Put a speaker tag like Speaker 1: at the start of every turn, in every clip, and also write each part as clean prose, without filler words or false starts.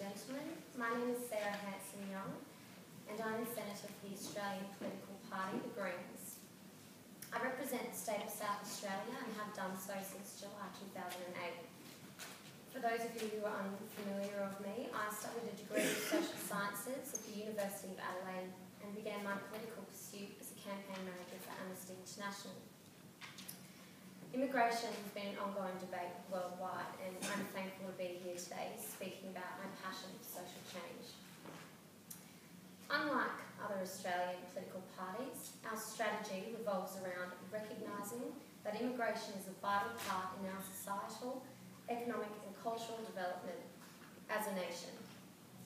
Speaker 1: gentlemen. My name is Sarah Hanson-Young and I'm the Senator for the Australian political party, the Greens. I represent the state of South Australia and have done so since July 2008. For those of you who are unfamiliar of me, I studied a degree in social sciences at the University of Adelaide and began my political pursuit as a campaign manager for Amnesty International. Immigration has been an ongoing debate worldwide, and I'm thankful to be here today speaking about my passion for social change. Unlike other Australian political parties, our strategy revolves around recognising that immigration is a vital part in our societal, economic and cultural development as a nation.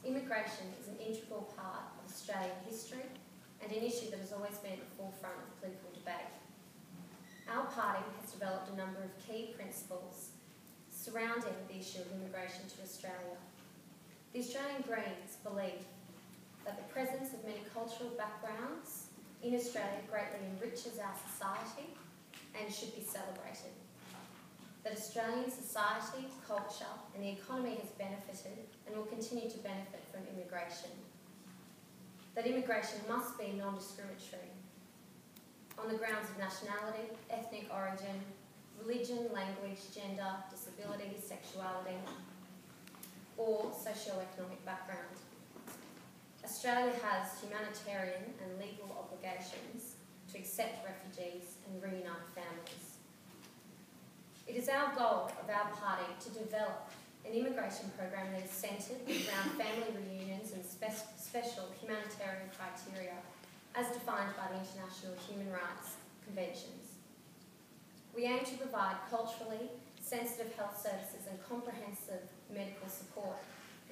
Speaker 1: Immigration is an integral part of Australian history and an issue that has always been at the forefront of political debate. Our party has developed a number of key principles surrounding the issue of immigration to Australia. The Australian Greens believe that the presence of many cultural backgrounds in Australia greatly enriches our society and should be celebrated. That Australian society, culture and the economy has benefited and will continue to benefit from immigration. That immigration must be non-discriminatory on the grounds of nationality, ethnic origin, religion, language, gender, disability, sexuality, or socio-economic background. Australia has humanitarian and legal obligations to accept refugees and reunite families. It is our goal of our party to develop an immigration program that is centred around family reunions and special humanitarian criteria as defined by the International Human Rights Conventions. We aim to provide culturally sensitive health services and comprehensive medical support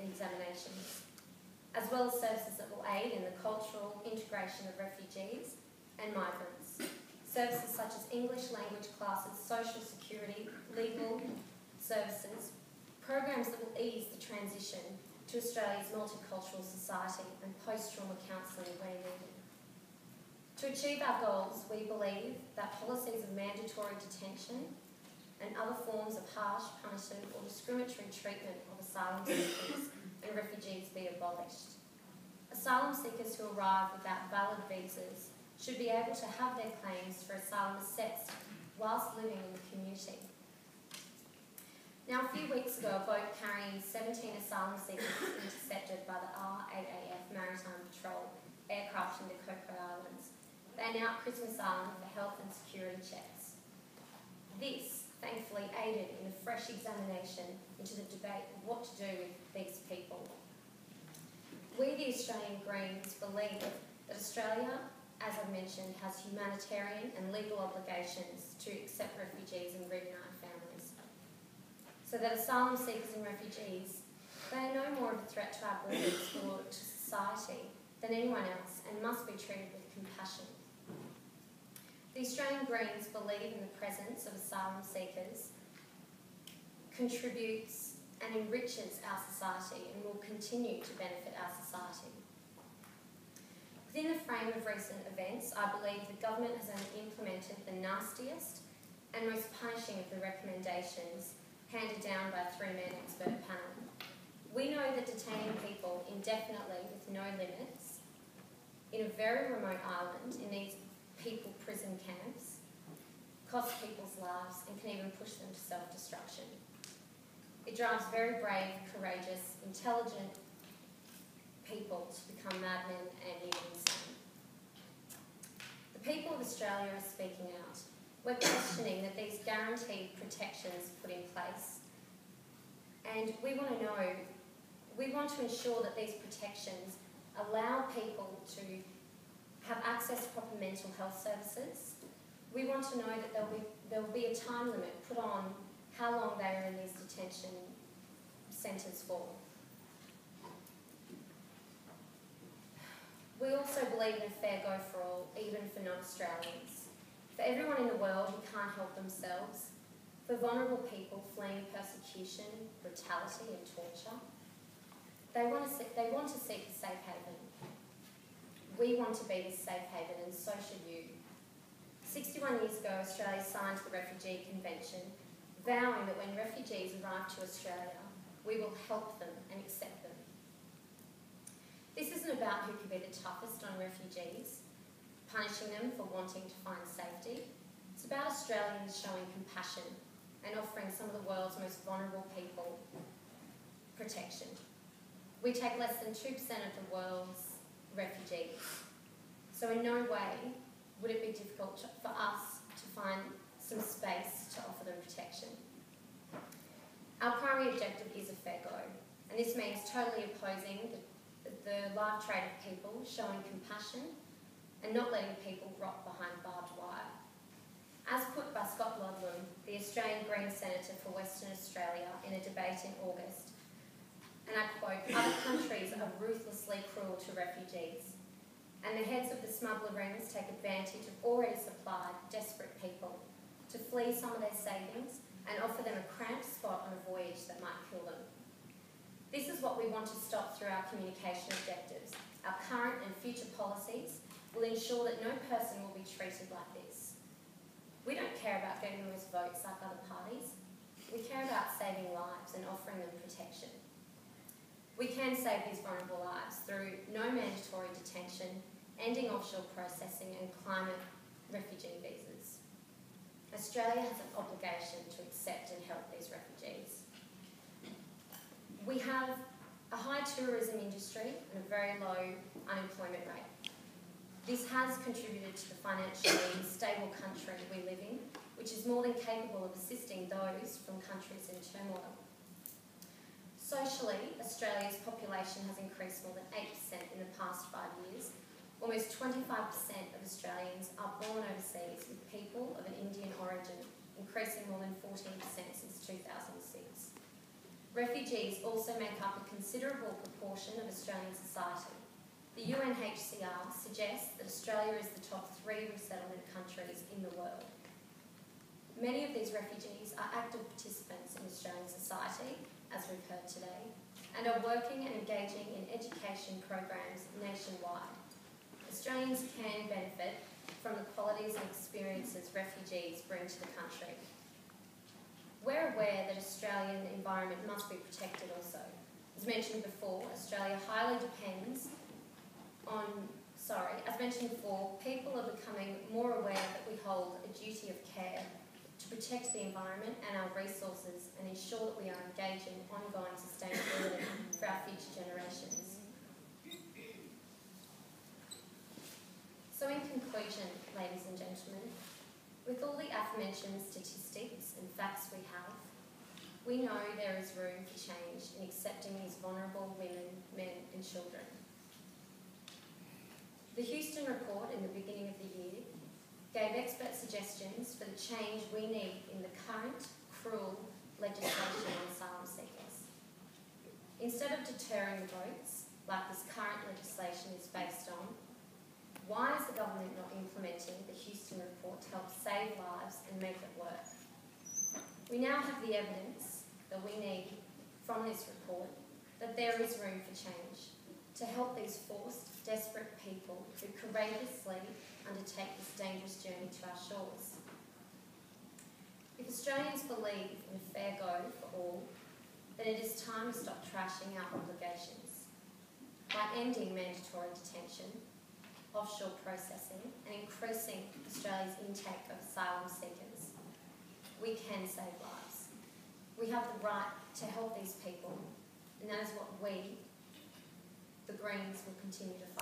Speaker 1: and examinations, as well as services that will aid in the cultural integration of refugees and migrants. Services such as English language classes, social security, legal services, programs that will ease the transition to Australia's multicultural society and post-trauma counselling where needed. To achieve our goals, we believe that policies of mandatory detention and other forms of harsh punishment or discriminatory treatment of asylum seekers and refugees be abolished. Asylum seekers who arrive without valid visas should be able to have their claims for asylum assessed whilst living in the community. Now, a few weeks ago, a boat carrying 17 asylum seekers was intercepted by the RAAF Maritime Patrol aircraft in the Coco Islands. They are now at Christmas Island for health and security checks. This, thankfully, aided in a fresh examination into the debate of what to do with these people. We, the Australian Greens, believe that Australia, as I've mentioned, has humanitarian and legal obligations to accept refugees and reunite families. So that asylum seekers and refugees, they are no more of a threat to our borders or to society than anyone else and must be treated with compassion. The Australian Greens believe in the presence of asylum seekers contributes and enriches our society and will continue to benefit our society. Within the frame of recent events, I believe the government has only implemented the nastiest and most punishing of the recommendations handed down by a three-man expert panel. We know that detaining people indefinitely with no limits in a very remote island in these people prison camps costs people's lives and can even push them to self-destruction. It drives very brave, courageous, intelligent people to become madmen and even insane. The people of Australia are speaking out. We're questioning that these guaranteed protections put in place, and we want to ensure that these protections allow people to have access to proper mental health services. We want to know that there will be a time limit put on how long they are in these detention centres for. We also believe in a fair go for all, even for non-Australians. For everyone in the world who can't help themselves, for vulnerable people fleeing persecution, brutality and torture, they want to seek a safe haven. We want to be this safe haven, and so should you. 61 years ago, Australia signed the Refugee Convention, vowing that when refugees arrive to Australia, we will help them and accept them. This isn't about who can be the toughest on refugees, punishing them for wanting to find safety. It's about Australians showing compassion and offering some of the world's most vulnerable people protection. We take less than 2% of the world's refugees, so in no way would it be difficult for us to find some space to offer them protection. Our primary objective is a fair go, and this means totally opposing the live trade of people, showing compassion and not letting people rot behind barbed wire. As put by Scott Ludlam, the Australian Green Senator for Western Australia, in a debate in August, and I quote, "Other countries are ruthlessly cruel to refugees, and the heads of the smuggler rings take advantage of already supplied, desperate people to flee some of their savings and offer them a cramped spot on a voyage that might kill them. This is what we want to stop through our communication objectives. Our current and future policies will ensure that no person will be treated like this. We don't care about getting the most votes like other parties. We care about saving lives and offering them protection. We can save these vulnerable lives through no mandatory detention, ending offshore processing and climate refugee visas. Australia has an obligation to accept and help these refugees. We have a high tourism industry and a very low unemployment rate. This has contributed to the financially stable country we live in, which is more than capable of assisting those from countries in turmoil. Socially, Australia's population has increased more than 8% in the past 5 years. Almost 25% of Australians are born overseas with people of an Indian origin, increasing more than 14% since 2006. Refugees also make up a considerable proportion of Australian society. The UNHCR suggests that Australia is the top 3 resettlement countries in the world. Many of these refugees are active participants in Australian society, as we've heard today, and are working and engaging in education programs nationwide. Australians can benefit from the qualities and experiences refugees bring to the country. We're aware that Australian environment must be protected also. As mentioned before, Australia highly depends on, people are becoming more aware that we hold a duty of care to protect the environment and our resources and ensure that we are engaging ongoing sustainability for our future generations. So in conclusion, ladies and gentlemen, with all the aforementioned statistics and facts we have, we know there is room for change in accepting these vulnerable women, men and children. The Houston report in the beginning of the year gave expert suggestions for the change we need in the current cruel legislation on asylum seekers. Instead of deterring votes, like this current legislation is based on, why is the government not implementing the Houston report to help save lives and make it work? We now have the evidence that we need from this report that there is room for change to help these forced, desperate people who courageously undertake this dangerous journey to our shores. If Australians believe in a fair go for all, then it is time to stop trashing our obligations by ending mandatory detention, offshore processing and increasing Australia's intake of asylum seekers. We can save lives. We have the right to help these people, and that is what we, the Greens, will continue to